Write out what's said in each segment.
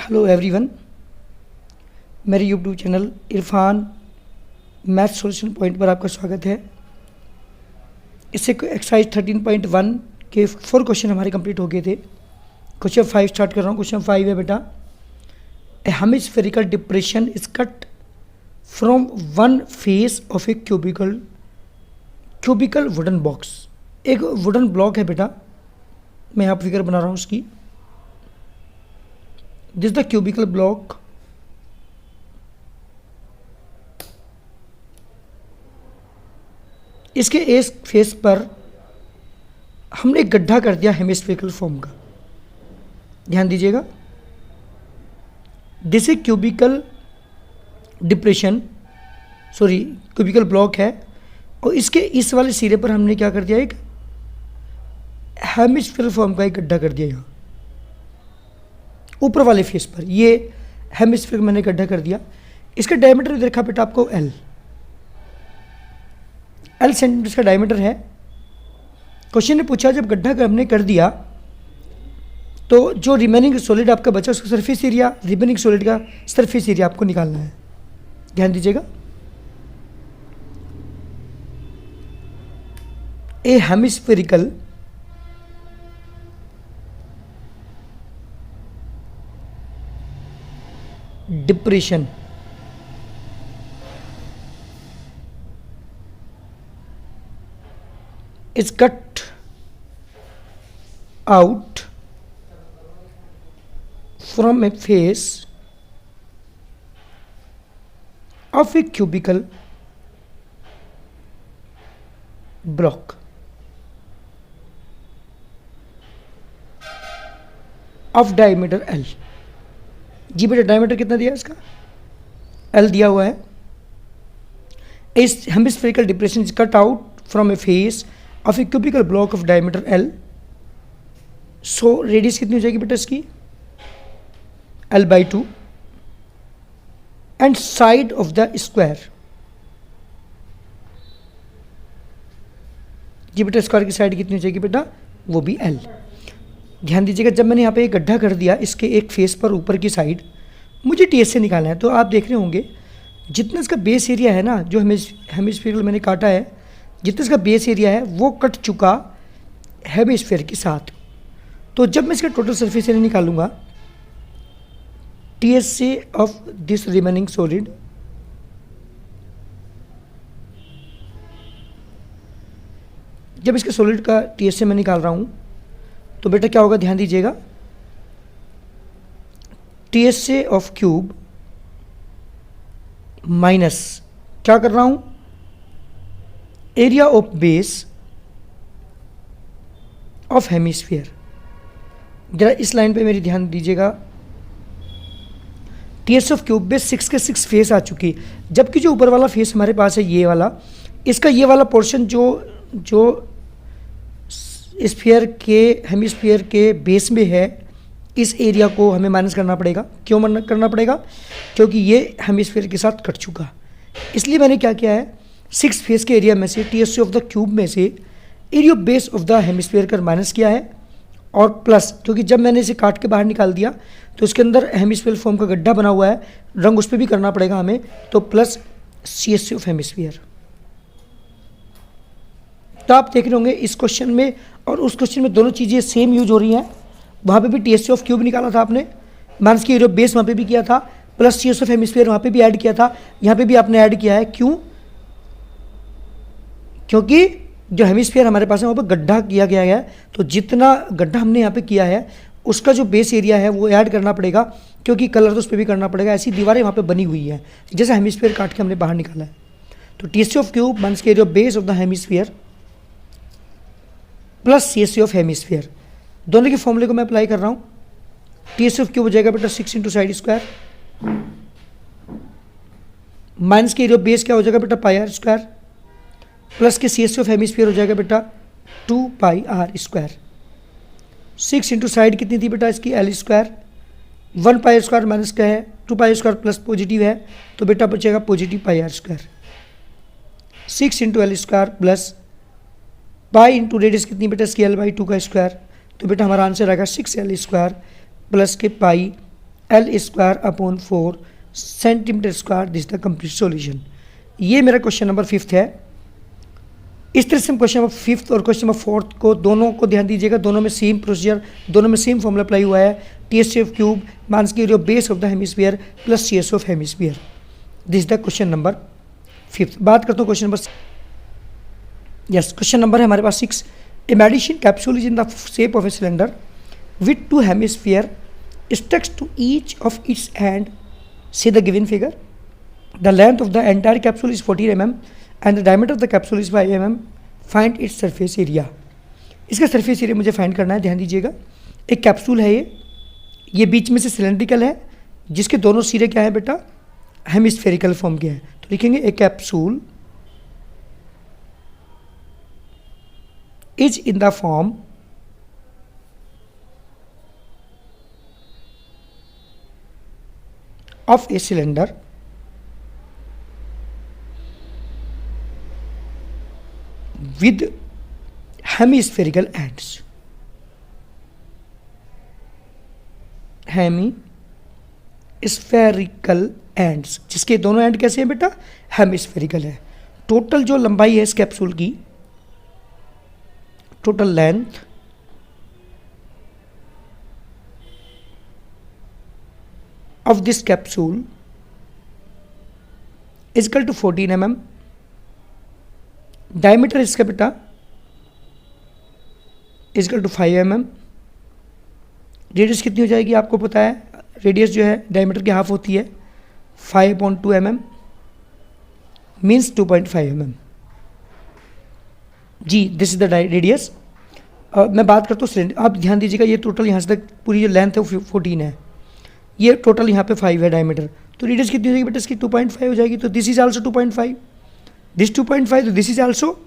Hello everyone, मेरे YouTube channel Irfan math solution point पर आपका स्वागत है। इससे एक्सरसाइज 13.1 के 4 क्वेश्चन हमारे कंप्लीट हो गए थे। क्वेश्चन 5 स्टार्ट कर रहा हूँ। क्वेश्चन 5 है बेटा, a hemispherical depression is cut from one face of a cubical wooden box. एक वुडन ब्लॉक है बेटा, मैं यहाँ फिगर बना रहा हूँ उसकी। दिस द क्यूबिकल ब्लॉक इसके एक फेस पर हमने एक गड्ढा कर दिया हेमिस्फेरिकल फॉर्म का। ध्यान दीजिएगा, this a cubical cubical block है और इसके इस वाले सिरे पर हमने क्या कर दिया, एक हेमिस्फेरिकल फॉर्म का एक गड्ढा कर दिया। यहाँ ऊपर वाले फेस पर ये हेमिस्फेरिकल मैंने गड्ढा कर दिया। इसका डायमीटर देखा बेटा आपको L सेंटीमीटर का डायमीटर है। क्वेश्चन ने पूछा जब गड्ढा हमने कर दिया तो जो रिमेनिंग सॉलिड आपका बचा उसका सरफेस एरिया, रिमेनिंग सॉलिड का सरफेस एरिया आपको निकालना है। ध्यान दीजिएगा, a hemispherical depression is cut out from a face of a cubical block of diameter L। जी बेटा, डायमीटर कितना दिया इसका? L दिया हुआ है। इस hemispherical depression is cut out from a face of a cubical block of diameter L। So radius कितनी हो जाएगी बेटा इसकी? L/2 and side of the square, जी बेटा स्क्वायर की साइड कितनी हो जाएगी बेटा? वो भी L। ध्यान दीजिएगा, जब मैंने यहाँ पे एक गड्ढा कर दिया इसके एक फेस पर ऊपर की साइड, मुझे TS से निकालना है। तो आप देख रहे होंगे जितना इसका बेस एरिया है ना, जो हेमिस्फेरिकल मैंने काटा है, जितना इसका बेस एरिया है वो कट चुका हेमिस्फेयर के साथ। तो जब मैं इसका टोटल सरफेस एरिया निकालूंगा TS से ऑफ दिस रिमेनिंग सॉलिड, जब इसके सॉलिड का TS से मैं निकाल रहा हूं तो बेटा क्या होगा? ध्यान दीजिएगा, TS से ऑफ क्यूब माइनस क्या कर रहा हूं? Area of base of hemisphere. जरा इस लाइन पे मेरी ध्यान दीजिएगा, TS ऑफ क्यूब बेस 6 के 6 फेस आ चुकी, जबकि जो ऊपर वाला फेस हमारे पास है ये वाला, इसका ये वाला पोर्शन जो स्फीयर के हेमिस्फीयर के बेस में है, इस एरिया को हमें माइनस करना पड़ेगा। क्यों करना पड़ेगा? क्योंकि ये हेमिस्फीयर के साथ कट चुका। इसलिए मैंने क्या किया है, 6 फेस के एरिया में से TS ऑफ द क्यूब में से area of base of the hemisphere का माइनस किया है, और प्लस क्योंकि जब मैंने इसे काट के बाहर निकाल दिया तो इसके अंदर हेमिस्फीयर फॉर्म का गड्ढा बना हुआ है, रंग उस पर भी करना पड़ेगा हमें, तो प्लस CS ऑफ हेमिस्फीयर। तो आप देख रहे होंगे इस क्वेश्चन में और उस क्वेश्चन में दोनों चीज़ें सेम यूज हो रही हैं। वहाँ पे भी TS ऑफ क्यूब निकाला था आपने, माइनस की एरिया ऑफ बेस वहाँ पे भी किया था, प्लस CS ऑफ हेमिस्फीयर वहाँ पे भी ऐड किया था, यहाँ पे भी आपने ऐड किया है। क्यों? क्योंकि जो हेमिस्फीयर हमारे पास है वहाँ पर गड्ढा किया गया है, तो जितना गड्ढा हमने यहाँ पे किया है उसका जो बेस एरिया है वो ऐड करना पड़ेगा, क्योंकि कलर तो उस पर भी करना पड़ेगा। ऐसी दीवारें वहाँ पे बनी हुई है जैसे हेमिस्फीयर काट के हमने बाहर निकाला है। तो TS ऑफ क्यूब माइनस के area of base of the hemisphere plus CS of hemisphere, दोनों के फॉर्मूले को मैं अप्लाई कर रहा हूँ। TS ऑफ क्यूब हो जाएगा बेटा 6 इंटू साइड स्क्वायर, माइनस के एरिया ऑफ बेस क्या हो जाएगा बेटा? पाई आर स्क्वायर, प्लस के CS ऑफ हेमिस्फीयर हो जाएगा बेटा 2 पाई आर स्क्वायर। 6 इंटू साइड कितनी थी बेटा इसकी? L square. 1 pi square minus क्या है? 2 पाई स्क्वायर प्लस पॉजिटिव है, तो बेटा बचेगा positive pi r square. 6 into L square plus pi into radius कितनी बेटा इसकी? L/2 का स्क्वायर, तो बेटा हमारा आंसर आएगा 6L स्क्वायर प्लस के pi L square upon 4 centimetre square, this the complete solution. ये मेरा क्वेश्चन नंबर 5 है। इस तरह से हम क्वेश्चन नंबर 5 और क्वेश्चन नंबर 4 को दोनों को ध्यान दीजिएगा, दोनों में सेम प्रोसीजर, दोनों में सेम फॉर्मूला अप्लाई हुआ है, टीएससी ऑफ क्यूब माइनस की area base of the hemisphere plus CS of hemisphere, this the question number 5। बात करता हूँ question number, yes question number है हमारे पास 6। A medicine capsule is in the shape of a cylinder with 2 hemisphere stuck to each of its end, see the given figure. The length of the entire capsule is 14 mm and the diameter of the capsule is 5 mm, find its surface area. इसका surface area मुझे find करना है। ध्यान दीजिएगा, एक capsule है, ये बीच में से सिलेंड्रिकल है, जिसके दोनों सिरे क्या है बेटा, हेमिस्फेरिकल फॉर्म के हैं। तो लिखेंगे a capsule is in the form of a cylinder with hemispherical ends, hemispherical ends, जिसके दोनों एंड कैसे हैं बेटा, हेमिस्फेरिकल है। टोटल जो लंबाई है इस कैप्सूल की, total length of this capsule is equal to 14 mm, diameter इसका बेटा is equal to 5 mm, radius कितनी हो जाएगी आपको पता है, रेडियस जो है डायमीटर की हाफ होती है, 5/2 mm मीन्स 2.5 mm। जी दिस इज द रेडियस। मैं बात करता हूँ सिलेंडर, आप ध्यान दीजिएगा, ये टोटल यहाँ से तक पूरी जो लेंथ है वो 14 है, ये टोटल यहाँ पे 5 है डायमीटर, तो रेडियस कितनी हो जाएगी बेटा इसकी 2.5 हो जाएगी। तो दिस इज आल्सो 2.5, दिस 2.5, तो दिस इज आल्सो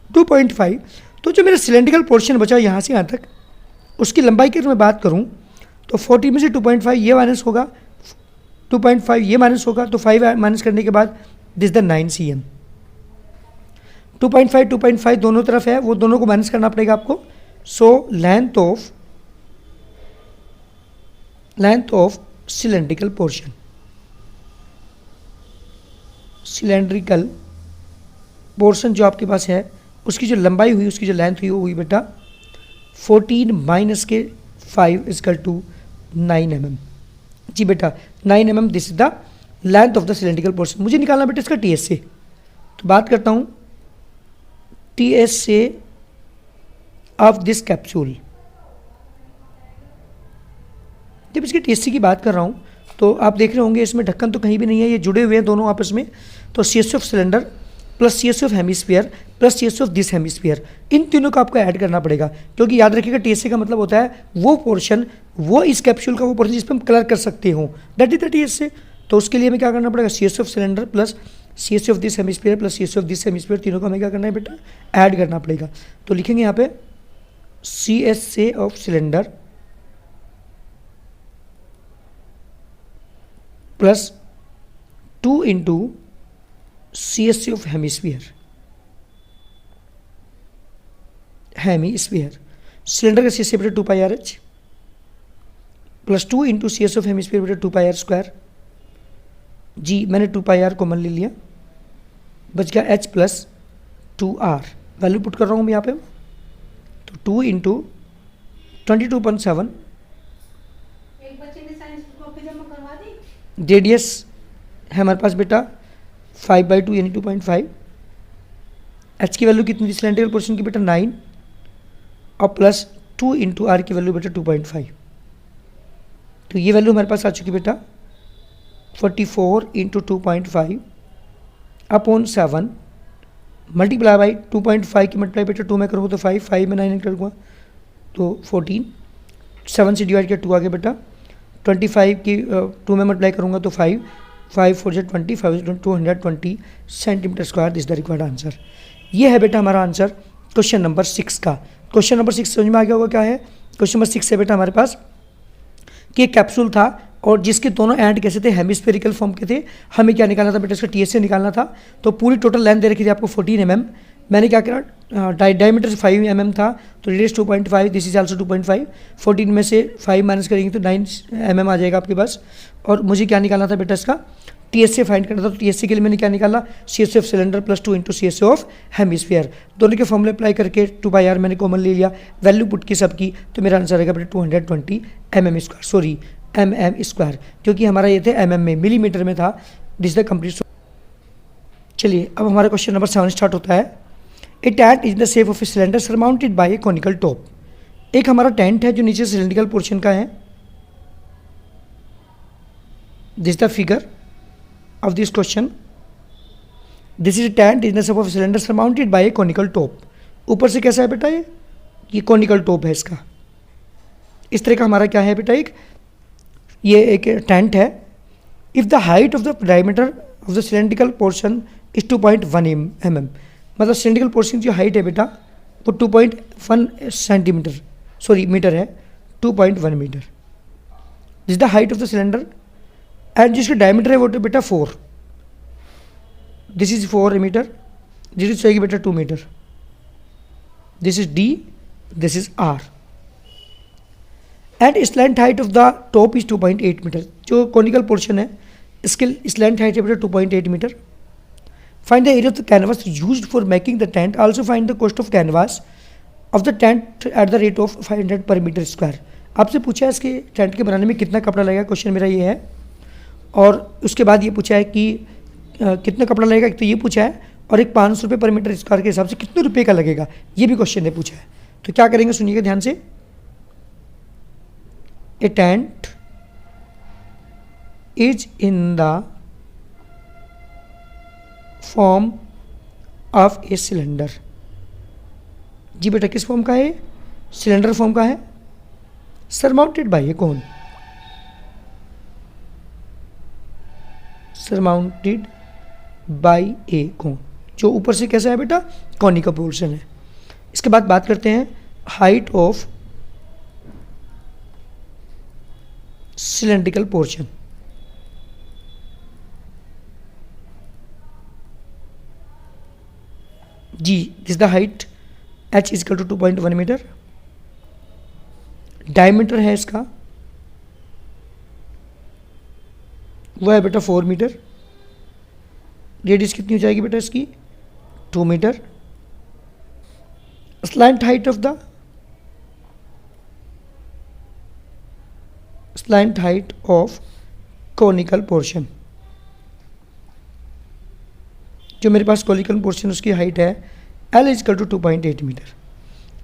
2.5। तो जो मेरा सिलेंड्रिकल पोर्शन बचा यहाँ से यहाँ तक, उसकी लंबाई की अगर मैं बात करूँ तो 40 में से 2.5 ये माइनस होगा, 2.5 ये माइनस होगा, तो 5 माइनस करने के बाद दिस द 9 cm। 2.5 दोनों तरफ है, वो दोनों को माइनस करना पड़ेगा आपको। So length of cylindrical portion, cylindrical portion जो आपके पास है, उसकी जो लंबाई हुई, उसकी जो लेंथ हुई, वो हुई बेटा 14 माइनस के 5 इक्वल टू 9 mm। जी बेटा 9 mm, this is the length of the cylindrical portion. मुझे निकालना बेटा इसका TSA, तो बात करता हूँ TSA ऑफ दिस कैप्सूल। जब इसकी TSC की बात कर रहा हूँ तो आप देख रहे होंगे इसमें ढक्कन तो कहीं भी नहीं है, ये जुड़े हुए हैं दोनों आपस में। तो CS of cylinder plus CS of hemisphere plus CS of this hemisphere, इन तीनों को आपको ऐड करना पड़ेगा, क्योंकि याद रखिएगा TSA का मतलब होता है वो पोर्शन, वो इस कैप्सूल का वो पोर्शन जिस पर हम कलर कर सकते हो, दैट इज द TSA। तो उसके लिए हमें क्या करना पड़ेगा, CS of cylinder plus CS of this hemisphere plus CS of this hemisphere, तीनों को हमें क्या करना है बेटा, ऐड करना पड़ेगा। तो लिखेंगे यहाँ पे CSA of cylinder plus 2 into CSA of hemisphere, cylinder का CSA बेटा 2πRH plus 2 into CS of hemisphere बेटा 2πR स्क्वायर। जी मैंने 2πR कॉमन ले लिया, बच गया H plus 2R, value put कर रहा हूँ मैं यहाँ पे, तो 2 इंटू 22.7, रेडियस है हमारे पास बेटा 5/2 यानी 2.5, H की वैल्यू कितनी थी सिलेंड्रिकल पोर्शन की बेटा 9, और प्लस 2 इंटू R की वैल्यू बेटा 2.5, तो ये वैल्यू हमारे पास आ चुकी बेटा 44 इंटू 2.5 अपॉन 7 मल्टीप्लाई बाई 2.5 की मल्टीप्लाई बेटा 2 में करूँगा तो 5 में 9 करूँगा तो 14, 7 से डिवाइड किया 2 आ गया बेटा, 25 की 2 में मल्टीप्लाई करूँगा तो 5 4 से 20, 220 centimetre square, this the required answer. ये है बेटा हमारा आंसर क्वेश्चन नंबर 6 का। क्वेश्चन नंबर 6 समझ में आ गया होगा क्या है। क्वेश्चन नंबर 6 है बेटा हमारे पास कि एक कैप्सूल था और जिसके दोनों एंड कैसे थे, हेमिस्फेरिकल फॉर्म के थे। हमें क्या निकालना था बेटा, इसका टीएसए निकालना था। तो पूरी टोटल लेंथ दे रखी थी आपको 14 mm। मैंने क्या करा, डायमीटर 5 mm था, तो रेडियस 2.5, दिस इज आल्सो 2.5। 14 में से 5 माइनस करेंगे तो 9 mm आ जाएगा आपके पास। और मुझे क्या निकालना था बेटा, इसका टीएसए फाइंड करना था। तो टीएसए के लिए मैंने क्या निकाला, CSA of cylinder plus 2 into CSA of hemisphere. दोनों के फॉर्मूले अप्लाई करके 2/r मैंने कॉमन ले लिया, वैल्यू पुट की सबकी, तो मेरा आंसर आएगा बेटा 220 mm square, sorry mm square, क्योंकि हमारा ये थे mm में, मिलीमीटर में था। This the complete. चलिए अब हमारा क्वेश्चन नंबर 7 स्टार्ट होता है। A tent is the shape of a cylinder surmounted by a conical top. एक हमारा टेंट है जो नीचे सिलेंड्रिकल पोर्शन का है। This the figure of this question. This is a tent in the shape of a cylinder surmounted by a conical top. ऊपर से कैसा है बेटा, ये कॉनिकल टॉप है इसका। इस तरह का हमारा क्या है बेटा, ये एक टेंट है। If the height of the diameter of the cylindrical portion is 2.1 mm, मतलब सिलेंड्रिकल पोर्शन की जो हाइट है बेटा वो 2.1 सेंटीमीटर, सॉरी मीटर है, 2.1 metre. This the height of the cylinder and जिसका डायमीटर है वो बेटा 4, this is 4 metre, this is चाहिए बेटा 2 metre, this is D, this is R. And slant height of the top is 2.8 metre. जो conical portion है इसके slant height है बेटा 2.8 metre. Find the area of the canvas used for making the tent, also find the cost of canvas of the tent at the rate of 500 पर metre square. आपसे पूछा है इसके tent के बनाने में कितना कपड़ा लगेगा, क्वेश्चन मेरा ये है। और उसके बाद ये पूछा है कि कितना कपड़ा लगेगा, एक तो ये पूछा है, और एक 500 रुपये पर मीटर स्क्वायर के हिसाब से कितने रुपए का लगेगा, ये भी क्वेश्चन है पूछा है। तो क्या करेंगे सुनिएगा ध्यान से। A tent is in the form of a cylinder. जी बेटा किस फॉर्म का है, सिलेंडर फॉर्म का है, सरमाउंटेड बाय ए कौन, सरमाउंटेड बाय ए कौन, जो ऊपर से कैसा है बेटा, कॉनिकल पोर्शन है। इसके बाद बात करते हैं हाइट ऑफ सिलेंड्रिकल पोर्शन। जी this the height h is equal to 2.1 metre. Diameter है इसका वो है बेटा 4 मीटर। रेडियस कितनी हो जाएगी बेटा इसकी, 2 metre. Slant height of the slant height of conical portion, जो मेरे पास कॉनिकल पोर्शन उसकी हाइट है L is equal to 2.8 metre.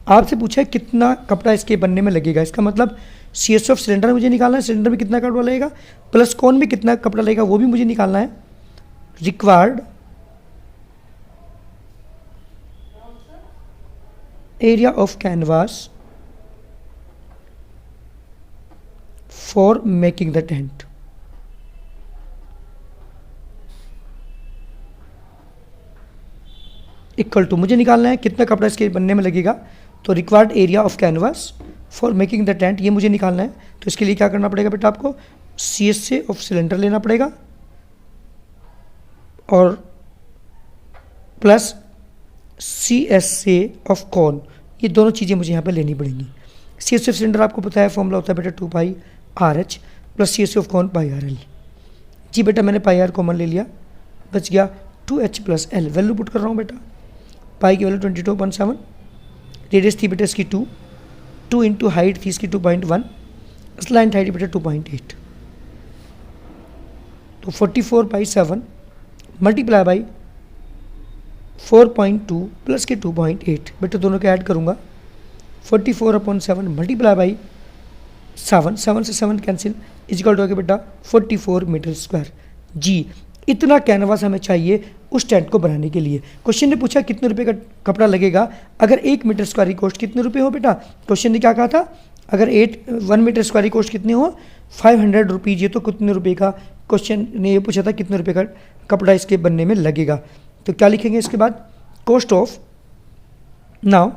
आपसे पूछा है कितना कपड़ा इसके बनने में लगेगा, इसका मतलब सीएस ऑफ सिलेंडर मुझे निकालना है, सिलेंडर में कितना कपड़ा लगेगा, प्लस कौन में कितना कपड़ा लगेगा वो भी मुझे निकालना है। Required area of canvas for making the tent. Equal to मुझे निकालना है कितना कपड़ा इसके बनने में लगेगा, तो required area of canvas for making the tent ये मुझे निकालना है। तो इसके लिए क्या करना पड़ेगा बेटा, आपको सीएसए ऑफ सिलेंडर लेना पड़ेगा और प्लस सीएसए ऑफ कॉन, ये दोनों चीज़ें मुझे यहाँ पे लेनी पड़ेंगी। सीएसए ऑफ सिलेंडर आपको पता है फॉर्मूला होता है बेटा 2πRH plus CSA of cone πRL। जी बेटा मैंने πR कॉमन ले लिया, बच गया 2H plus L। Value put कर रहा हूँ बेटा, पाई की वैल्यू 22.7, रेडियस थी बेटा इसकी 2 इंटू हाइट थी इसकी 2.1, स्लैंट हाइट बेटा 2.8, तो 44/7 मल्टीप्लाई बाई 4.2 प्लस के 2.8, बेटा दोनों के ऐड करूँगा 44/7 मल्टीप्लाई बाई 7 से 7 कैंसिल इजिकल टू बेटा 44 मीटर स्क्वायर। जी इतना कैनवास हमें चाहिए उस टेंट को बनाने के लिए। क्वेश्चन ने पूछा कितने रुपए का कपड़ा लगेगा, अगर 1 मीटर स्क्वायर की कॉस्ट कितने रुपए हो बेटा, क्वेश्चन ने क्या कहा था, अगर 1 मीटर स्क्वायर की कॉस्ट कितनी हो 500 रुपीज़, ये तो कितने रुपए का, क्वेश्चन ने ये पूछा था कितने रुपए का कपड़ा इसके बनने में लगेगा। तो क्या लिखेंगे इसके बाद, cost of, now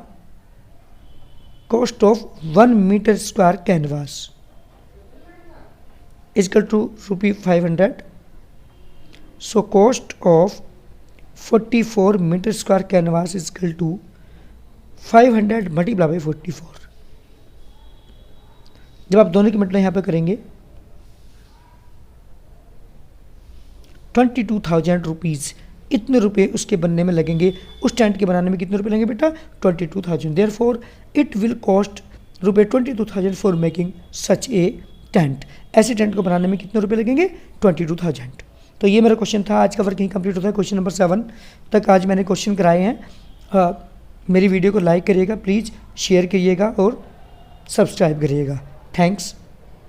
cost of 1 metre square canvas, equal to rupee 500. So cost of 44 metre square canvas equal to 500 multiply by 44. जब आप दोनों की मल्टीप्लाई यहाँ पे करेंगे 22,000 रुपीज़, इतने रुपए उसके बनने में लगेंगे. उस टेंट के बनाने में कितने रुपए लगेंगे बेटा? 22,000. देयरफॉर इट विल कॉस्ट रुपए 22,000 for making such A tent. ऐसे टेंट को बनाने में कितने रुपए लगेंगे? 22,000. तो ये मेरा क्वेश्चन था. आज का वर्क यहीं कंप्लीट होता है. क्वेश्चन नंबर 7 तक आज मैंने क्वेश्चन कराए हैं. मेरी वीडियो को लाइक करिएगा प्लीज़, शेयर करिएगा और सब्सक्राइब करिएगा. थैंक्स.